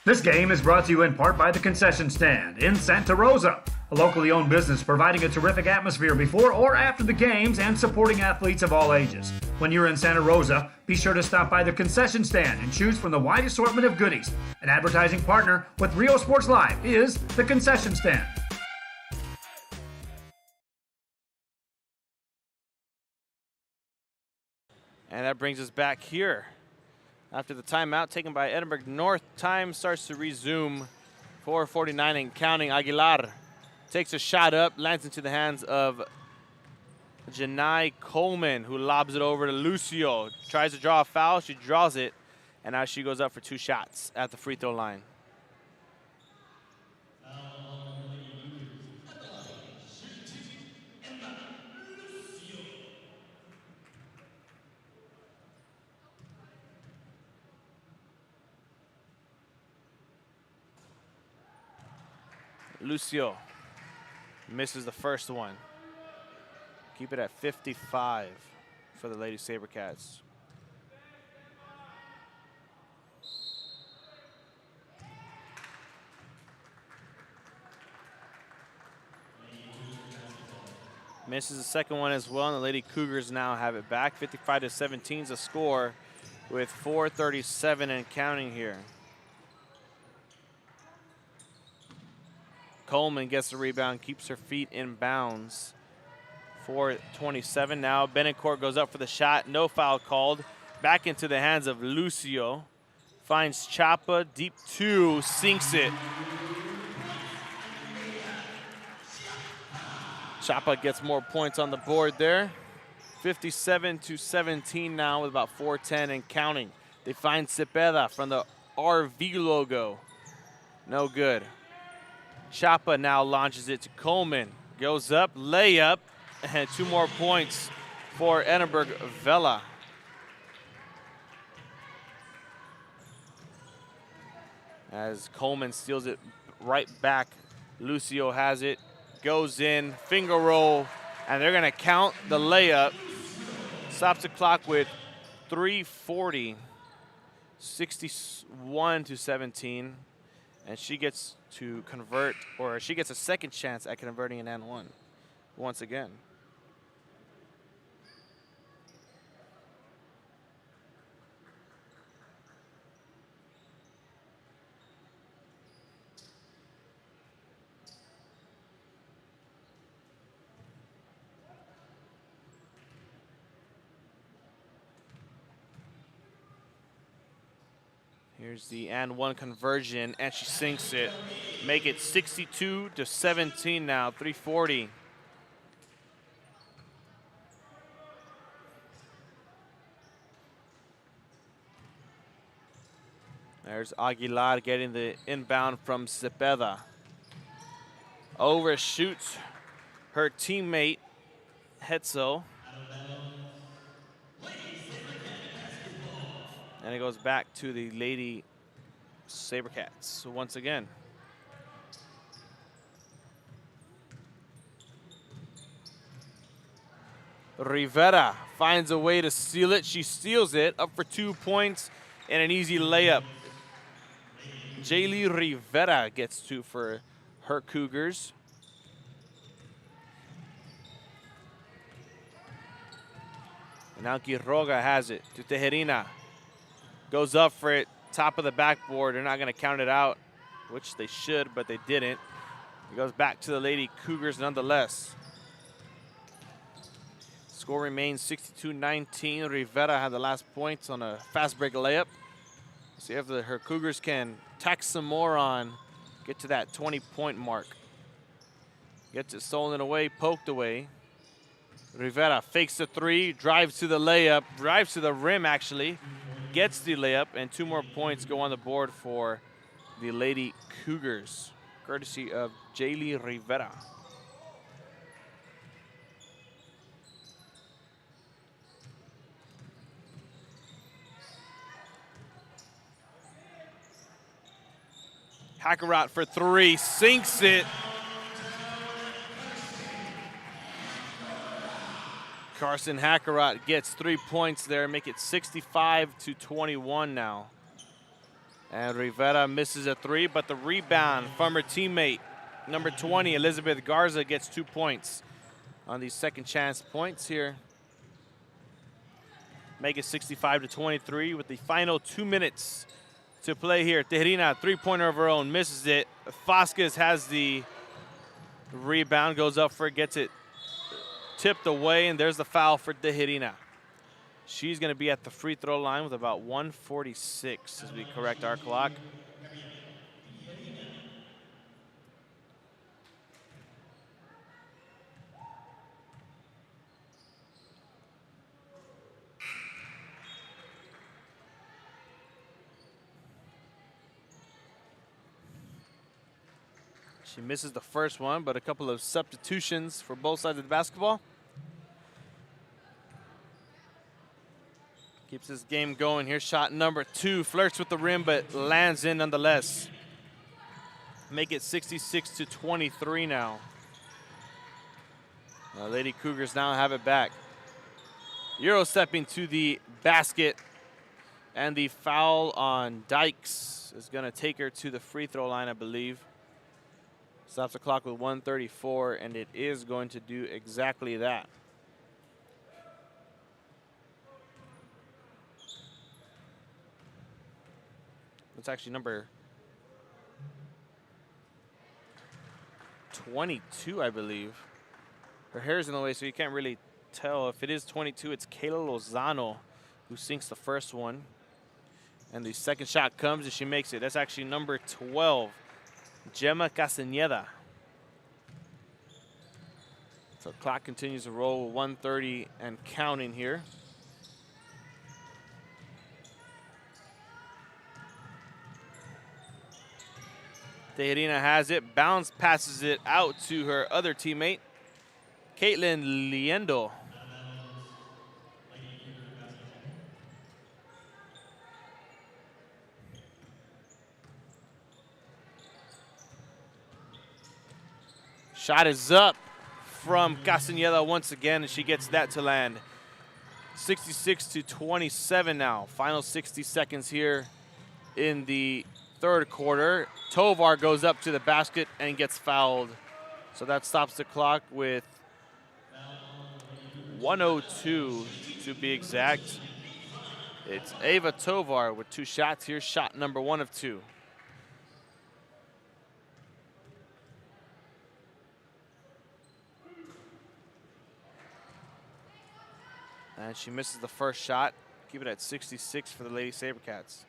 This game is brought to you in part by the Concession Stand in Santa Rosa, a locally owned business providing a terrific atmosphere before or after the games and supporting athletes of all ages. When you're in Santa Rosa, be sure to stop by the Concession Stand and choose from the wide assortment of goodies. An advertising partner with Rio Sports Live is the Concession Stand. And that brings us back here. After the timeout taken by Edinburg North, time starts to resume. 4:49 and counting. Aguilar Takes a shot up, lands into the hands of Janai Coleman, who lobs it over to Lucio. Tries to draw a foul, she draws it, and now she goes up for 2 shots at the free throw line. Lucio misses the first one. Keep it at 55 for the Lady Sabercats. Misses the second one as well, and the Lady Cougars now have it back. 55-17 is the score with 4:37 and counting here. Coleman gets the rebound, keeps her feet in bounds. 4:27 now. Benincourt goes up for the shot. No foul called. Back into the hands of Lucio. Finds Chapa. Deep 2. Sinks it. Chapa gets more points on the board there. 57-17 now with about 4:10 and counting. They find Cepeda from the RV logo. No good. Chapa now launches it to Coleman. Goes up, layup, and 2 more points for Edinburg Vela. As Coleman steals it right back, Lucio has it, goes in, finger roll, and they're gonna count the layup. Stops the clock with 3:40, 61-17. And she gets to convert, or she gets a second chance at converting an and one once again. Here's the and one conversion, and she sinks it. Make it 62-17 now, 3:40. There's Aguilar getting the inbound from Cepeda. Overshoots her teammate, Hetzel. And it goes back to the Lady Sabercats once again. Rivera finds a way to steal it. She steals it, up for 2 points and an easy layup. Jaylee Rivera gets 2 for her Cougars. And now Quiroga has it to Tejerina. Goes up for it, top of the backboard. They're not going to count it out, which they should, but they didn't. It goes back to the Lady Cougars nonetheless. Score remains 62-19. Rivera had the last points on a fast break layup. See if her Cougars can tack some more on, get to that 20-point mark. Gets it stolen away, poked away. Rivera fakes the 3, drives to the layup, drives to the rim actually. Gets the layup, and 2 more points go on the board for the Lady Cougars, courtesy of Jaylee Rivera. Hackerot for 3, sinks it. Carson Hackerot gets 3 points there, make it 65-21 now. And Rivera misses a 3, but the rebound from her teammate, number 20, Elizabeth Garza, gets 2 points on these second chance points here. Make it 65-23 with the final 2 minutes to play here. Tejerina, 3-pointer of her own, misses it. Vasquez has the rebound, goes up for it, gets it tipped away, and there's the foul for Tejerina. She's going to be at the free throw line with about 1:46 as we correct our clock. She misses the first one, but a couple of substitutions for both sides of the basketball. Keeps this game going. Here's shot number 2. Flirts with the rim, but lands in nonetheless. Make it 66-23 now. Lady Cougars now have it back. Euro stepping to the basket. And the foul on Dykes is going to take her to the free throw line, I believe. Stops the clock with 1:34, and it is going to do exactly that. It's actually number 22, I believe. Her hair's in the way, so you can't really tell. If it is 22, it's Kayla Lozano who sinks the first one. And the second shot comes, and she makes it. That's actually number 12, Gemma Castañeda. So clock continues to roll, 1:30 and counting here. Tejerina has it, bounce passes it out to her other teammate, Caitlin Liendo. Shot is up from Castañeda once again, and she gets that to land. 66-27 now. Final 60 seconds here in the third quarter. Tovar goes up to the basket and gets fouled. So that stops the clock with 1:02 to be exact. It's Ava Tovar with 2 shots. Here's shot number 1 of 2. And she misses the first shot. Keep it at 66 for the Lady Sabercats.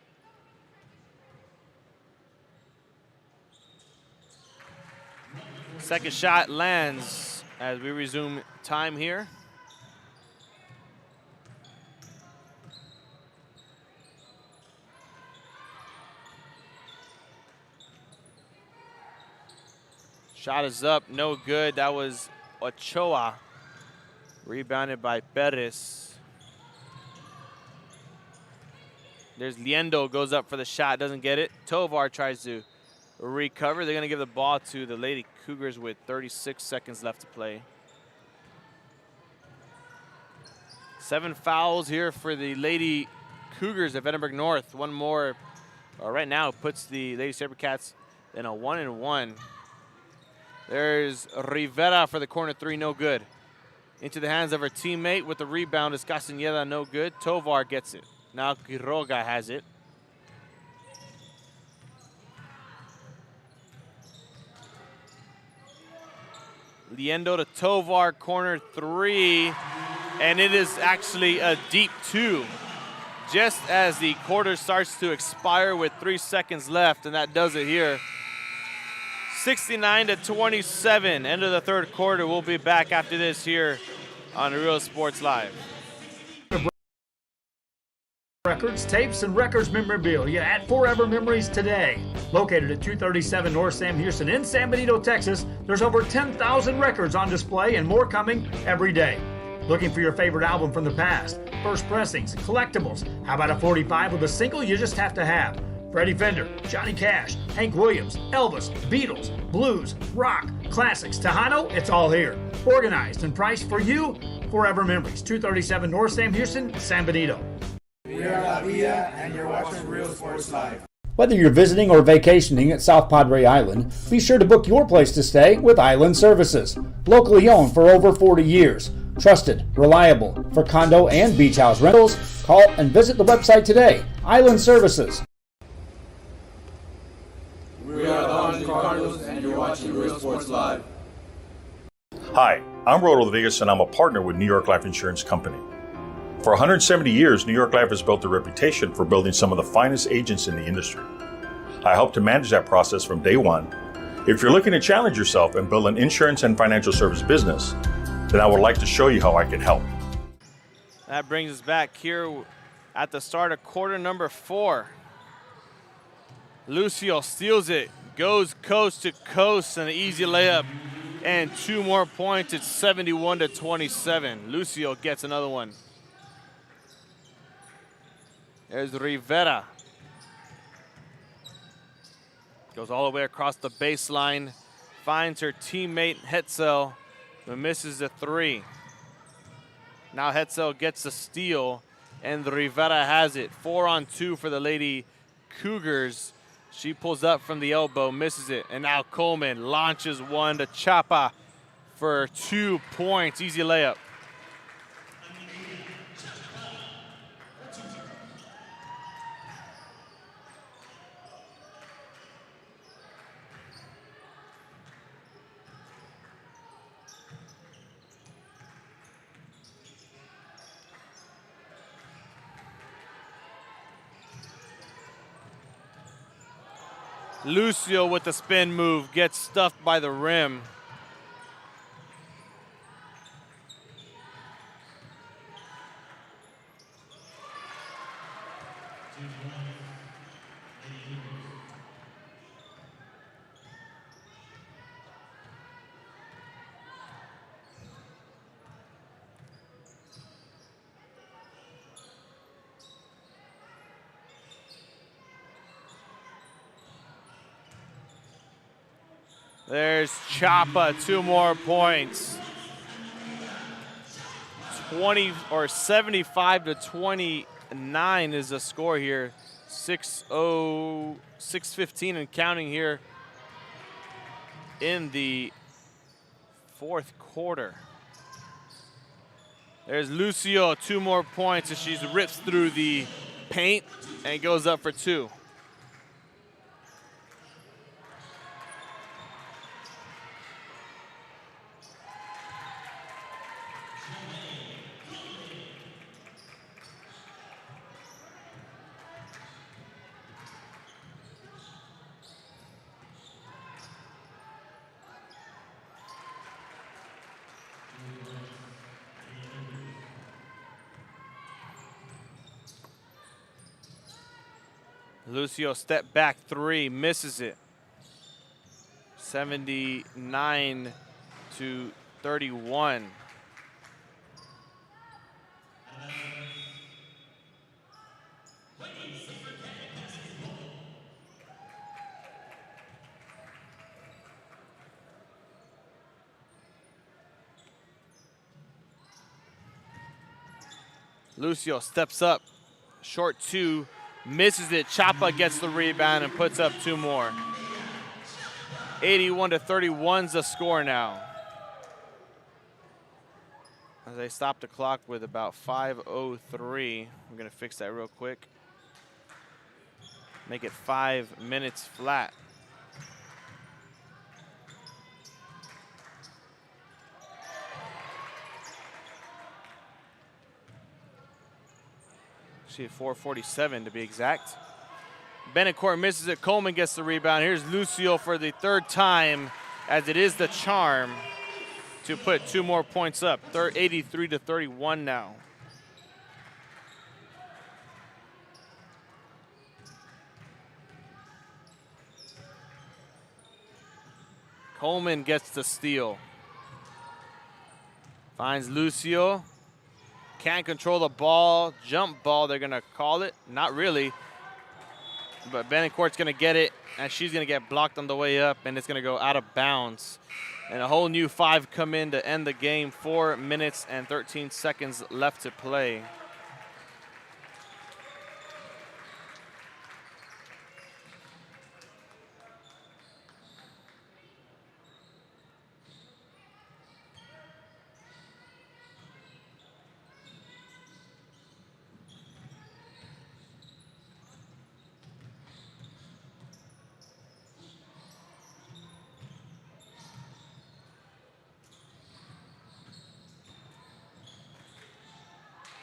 Second shot lands as we resume time here. Shot is up, no good. That was Ochoa. Rebounded by Perez. There's Liendo, goes up for the shot, doesn't get it. Tovar tries to recover. They're gonna give the ball to the Lady Cougars with 36 seconds left to play. 7 fouls here for the Lady Cougars of Edinburg North. One more right now puts the Lady Sabercats in a 1-1. There's Rivera for the corner 3, no good. Into the hands of her teammate with the rebound is Castañeda, no good. Tovar gets it. Now Quiroga has it. Liendo to Tovar, corner 3, and it is actually a deep 2. Just as the quarter starts to expire with 3 seconds left, and that does it here. 69-27, end of the third quarter. We'll be back after this here on Real Sports Live. Records, tapes, and records memorabilia at Forever Memories today. Located at 237 North Sam Houston in San Benito, Texas, there's over 10,000 records on display and more coming every day. Looking for your favorite album from the past? First pressings, collectibles. How about a 45 with a single you just have to have? Freddie Fender, Johnny Cash, Hank Williams, Elvis, Beatles, blues, rock, classics, Tejano, it's all here. Organized and priced for you. Forever Memories, 237 North Sam Houston, San Benito. We are La Villa, and you're watching Real Sports Live. Whether you're visiting or vacationing at South Padre Island, be sure to book your place to stay with Island Services. Locally owned for over 40 years. Trusted, reliable for condo and beach house rentals. Call and visit the website today. Island Services. We are the Orange Cardinals, and you're watching Real Sports Live. Hi, I'm Rodo Rodriguez, and I'm a partner with New York Life Insurance Company. For 170 years, New York Life has built a reputation for building some of the finest agents in the industry. I help to manage that process from day one. If you're looking to challenge yourself and build an insurance and financial service business, then I would like to show you how I can help. That brings us back here at the start of quarter number 4. Lucio steals it, goes coast to coast, and an easy layup. And 2 more points. It's 71-27. Lucio gets another one. There's Rivera. Goes all the way across the baseline. Finds her teammate Hetzel, who misses the 3. Now Hetzel gets the steal, and Rivera has it. 4-on-2 for the Lady Cougars. She pulls up from the elbow, misses it, and now Coleman launches one to Chapa for 2 points. Easy layup. Lucio with the spin move gets stuffed by the rim. There's Chapa, 2 more points. 75-29 is the score here. 6:15 and counting here in the 4th quarter. There's Lucio, 2 more points as she rips through the paint and goes up for 2. Lucio step back 3, misses it. 79-31. Lucio steps up, short 2, misses it. Chapa gets the rebound and puts up 2 more. 81-31's the score now. As they stop the clock with about 5:03. I'm gonna fix that real quick. Make it 5 minutes flat. Actually, 4:47 to be exact. Betancourt misses it. Coleman gets the rebound. Here's Lucio for the 3rd time, as it is the charm to put 2 more points up. 83-31 now. Coleman gets the steal. Finds Lucio. Can't control the ball. Jump ball, they're going to call it. Not really. But Betancourt's going to get it, and she's going to get blocked on the way up, and it's going to go out of bounds. And a whole new 5 come in to end the game. 4 minutes and 13 seconds left to play.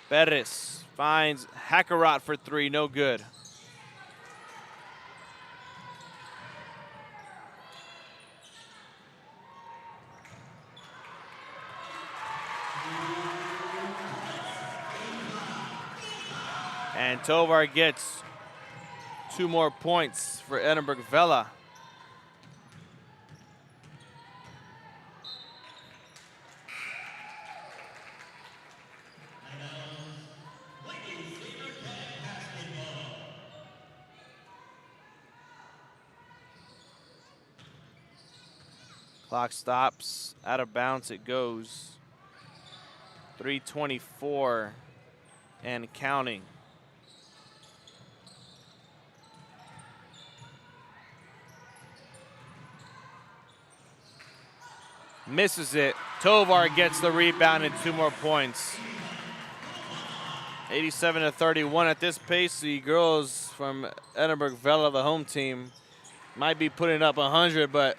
Perez finds Hackerot for 3, no good. And Tovar gets 2 more points for Edinburg Vela. Clock stops. Out of bounds it goes. 3:24 and counting. Misses it. Tovar gets the rebound and 2 more points. 87-31 at this pace. The girls from Edinburg Vela, the home team, might be putting up 100, but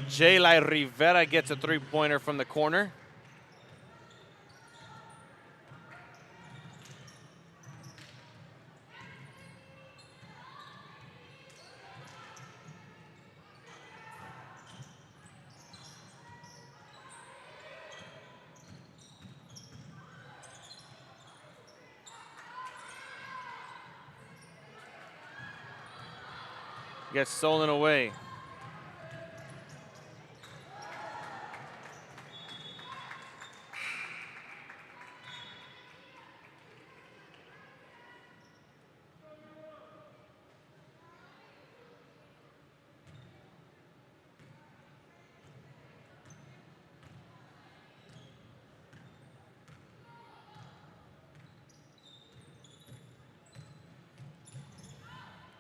Jayla Rivera gets a 3-pointer from the corner. Gets stolen away.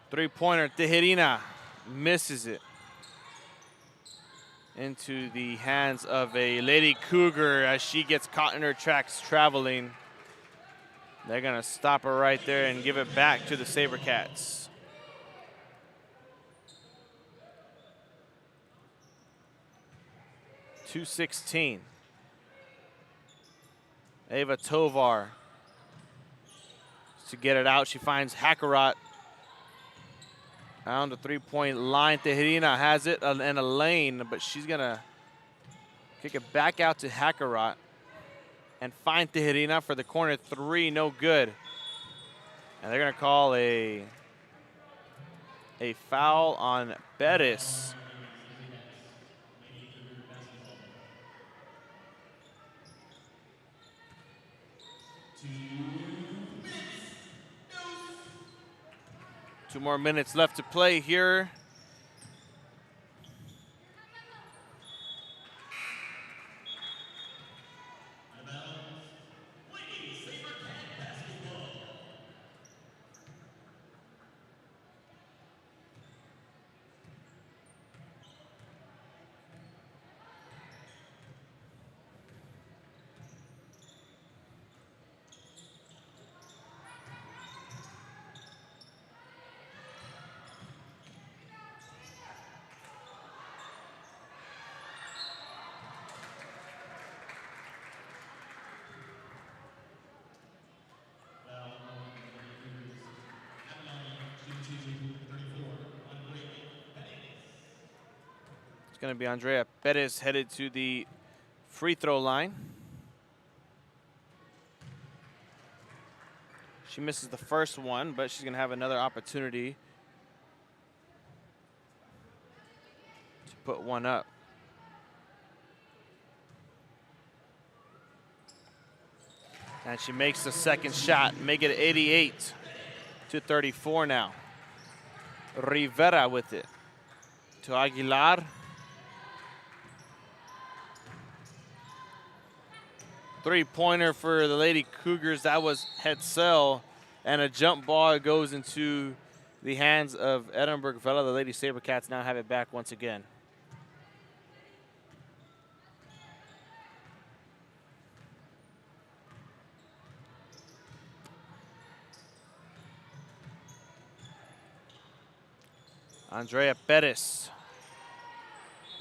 Three-pointer, Tejerina misses it into the hands of a Lady Cougar as she gets caught in her tracks traveling. They're gonna stop her right there and give it back to the SaberCats. .216. Ava Tovar to get it out. She finds Hackerot on the 3-point line. Tejerina has it in a lane, but she's gonna kick it back out to Hackerot and find Tejerina for the corner 3, no good. And they're gonna call a foul on Bettis. Two more minutes left to play here. It's going to be Andrea Perez headed to the free throw line. She misses the first one, but she's going to have another opportunity to put one up. And she makes the second shot, make it 88-34 now. Rivera with it to Aguilar. Three-pointer for the Lady Cougars. That was Hetzel, and a jump ball goes into the hands of Edinburg Vela. The Lady SaberCats now have it back once again. Andrea Perez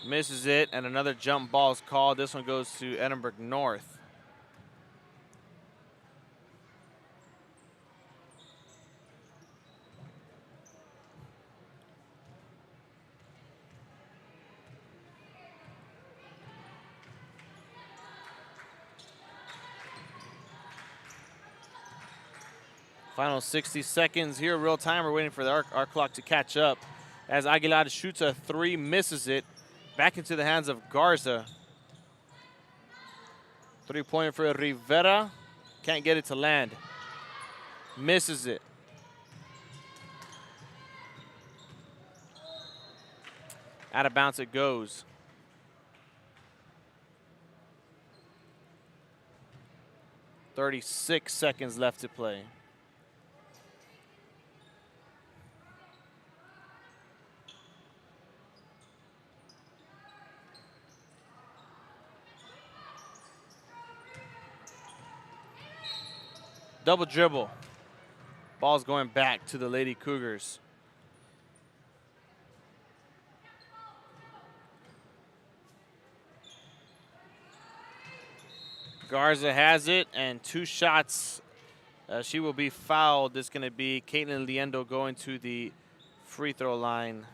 misses it, and another jump ball is called. This one goes to Edinburg North. Final 60 seconds here, real time. We're waiting for our clock to catch up. As Aguilar shoots a 3, misses it. Back into the hands of Garza. Three-pointer for Rivera. Can't get it to land. Misses it. Out of bounds it goes. 36 seconds left to play. Double dribble. Ball's going back to the Lady Cougars. Garza has it, and 2 shots. She will be fouled. It's going to be Caitlin Liendo going to the free throw line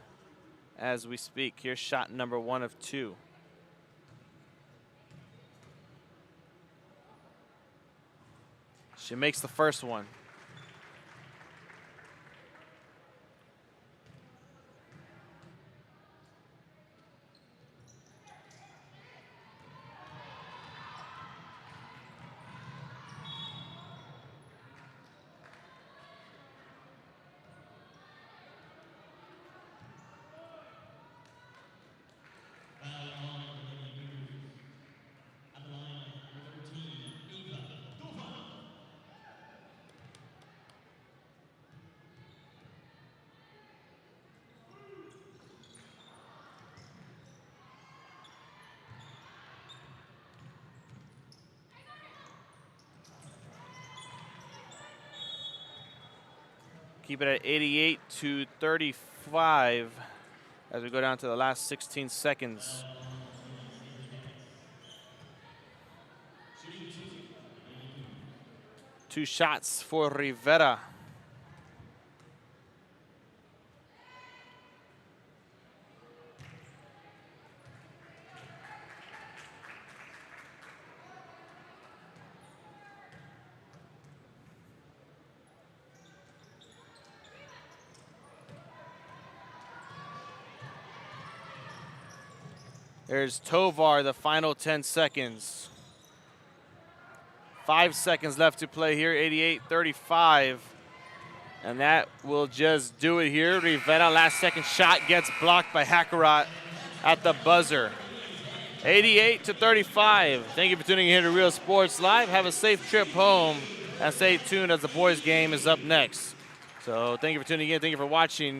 as we speak. Here's shot number 1 of 2. She makes the first one. Keep it at 88-35 as we go down to the last 16 seconds. Two shots for Rivera. There's Tovar, the final 10 seconds. 5 seconds left to play here, 88-35. And that will just do it here. Rivera, last second shot, gets blocked by Hakarat at the buzzer. 88-35. Thank you for tuning in here to Real Sports Live. Have a safe trip home and stay tuned as the boys game is up next. So thank you for tuning in. Thank you for watching.